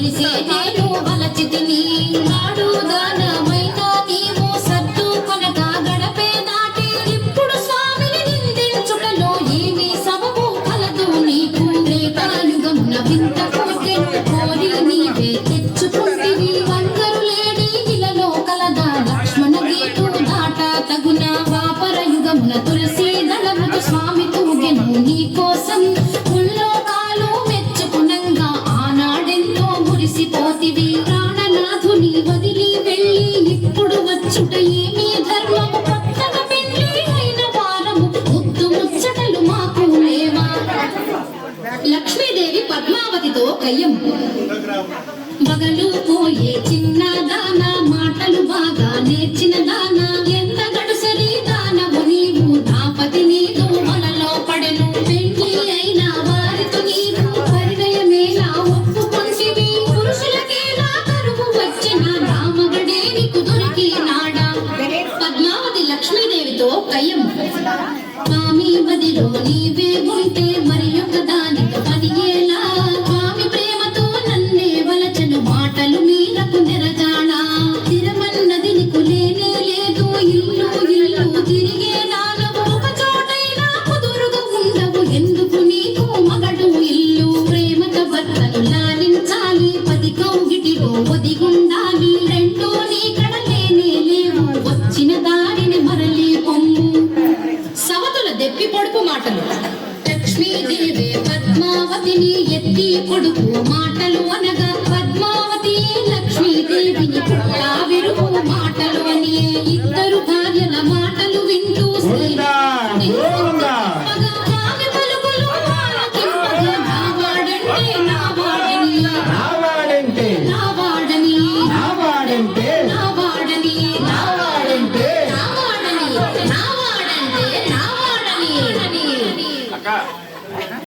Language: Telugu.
తెలిసే నేను వలచితిని నాడు దానమైనా నీవు సత్తు కొనగా గడపే దాటి ఇప్పుడు స్వామిని నిందించుటలో ఏమీ సబబు కలదు నీకు త్రేతాయుగమున వింత కోర్కెను కోరి నీవే తెచ్చుకుంటివి వంగరు లేడి ఇలలో కలదా లక్ష్మణ గీటు దాట తగున వాపర యుగమున తులసి దళముతో స్వామి తూగెను నీ కోసం ముల్లోకాలు మెచ్చుకునంగా ఆనాడెంతో మురిసిపోతివి ప్రాణనాథుని వదిలి వెళ్ళి ఇప్పుడు వచ్చుట ఏమీ ధర్మము కొత్తగా పెళ్లి అయిన వారము ముద్దు ముచ్చటలు మాకు లేవా లక్ష్మీదేవి పద్మావతితో కయ్యం మగలు పోయే చిన్న దాన మాటలు బాగా నేర్చిన దాన ఎంత గడుసరి దానవు నీవు దాపతి నీకు వలలో పడెను పెళ్లి అయిన వారితో నీవు పరిణయమేలా ఒప్పుకొంటివి పురుషులకేలా కరువు వచ్చిన రామగడే నీకు దొరికినాడా పద్మావతి లక్ష్మీదేవితో కయ్యం స్వామి మదిలో నీవే ఉంటే మరి యొక్క దానికి పనియేలా స్వామి ప్రేమతో నన్నే వలచను మాటలు మీరకు నెరజాడా తిరమన్నది నీకు లేనే లేదు ఇల్లు ఇల్లు తిరిగే దానవు ఒక చోటైనా కుదురుగా ఉండవు ఎందుకు నీకు మగడు ఇల్లు ప్రేమతో భర్తను లాలించాలి పది కౌగిటిలో ఒదిగుండాలి రెండూ నీ కడ లేనే లేవు వచ్చిన దారిని మరలి పొమ్ము సవతుల దెప్పి పొడుపు మాటలు లక్ష్మీదేవి పద్మావతిని ఎత్తి పొడుపు మాటలు అనగా పద్మావతి లక్ష్మీదేవిని పుట్లా విరుపు మాటలు అని ఇద్దరు